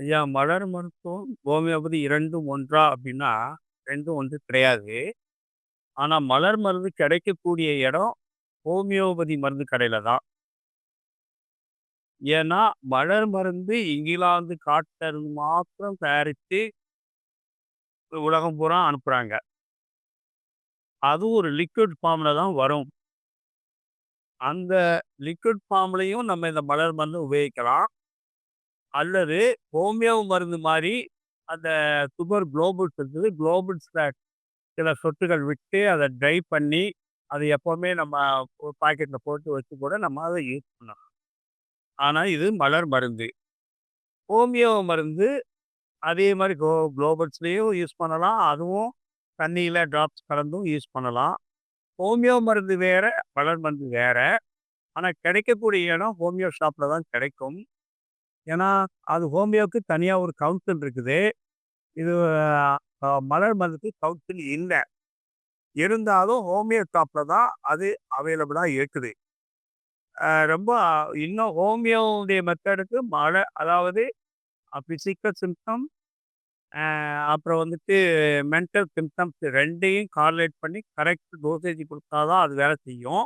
ஐயா மலர் மருத்துவம், ஹோமியோபதி 2ம் ஒன்றா அப்படின்னா, 2ம் ஒன்று கிடையாது. ஆனா மலர் மருந்து கிடைக்கக்கூடிய இடம் ஹோமியோபதி மருந்து கடையில தான். ஏன்னா, மலர் மருந்து இங்கிலாந்து காட்டுலருந்து மாத்திரம் தயாரித்து உலகம் பூரா அனுப்புறாங்க. அதுவும் ஒரு லிக்விட் ஃபார்ம்ல தான் வரும். அந்த லிக்விட் ஃபார்ம்லயும் நம்ம இந்த மலர் மருந்து உபயோகிக்கலாம். அல்லது ஹோமியோ மருந்து மாரி அந்த சுகர் குளோபுல்ஸ் இருக்குது. குளோபுல்ஸ்ல சில சொட்டுகள் விட்டு அத ட்ரை பண்ணி, அது எப்பவுமே நம்ம ஒரு பாக்கெட்ல போட்டு வச்சு கூட நம்ம அத யூஸ் பண்ணலாம். ஆனா இது மலர் மருந்து. ஹோமியோ மருந்து அதே மாரி குளோபல்ஸ்லயும் யூஸ் பண்ணலாம். அதுவும் தண்ணீல ட்ராப்ஸ் கலந்தும் யூஸ் பண்ணலாம். ஹோமியோ மருந்து வேற, மலர் மருந்து வேற. ஆனா கிடைக்கக்கூடிய இடம் ஹோமியோ ஷாப்ல தான் கிடைக்கும். ஏன்னா, அது ஹோமியோக்கு தனியா ஒரு கவுன்சில் இருக்குது. இது மலர் மருந்துக்கு கவுன்சில் இல்ல. இருந்தாலும் ஹோமியோ ஷாப்ல தான் அது அவைலபிளா இருக்குது. ரொம்ப இன்னும் ஹோமியோவுடைய மெத்தடுக்கு அதாவது பிசிக்கல் சிம்ப்டம் அப்புறம் வந்துட்டு மென்டல் சிம்ப்டம்ஸ் 2யும் கார்லேட் பண்ணி கரெக்ட் டோசேஜ் குடுத்தா தான் அது வேலை செய்யும்.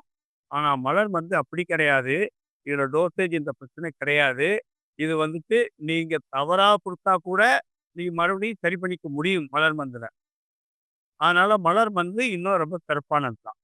ஆனா மலர் மருந்து அப்படி கிடையாது. இதுல டோசேஜ் இந்த பிரச்சனை கிடையாது. இது வந்துட்டு நீங்க தவறா குடுத்தா கூட, நீங்க மறுபடியும் சரி பண்ணிக்க முடியும் மலர் மருந்துல. அதனால மலர் மருந்து இன்னும் ரொம்ப சிறப்பானது தான்.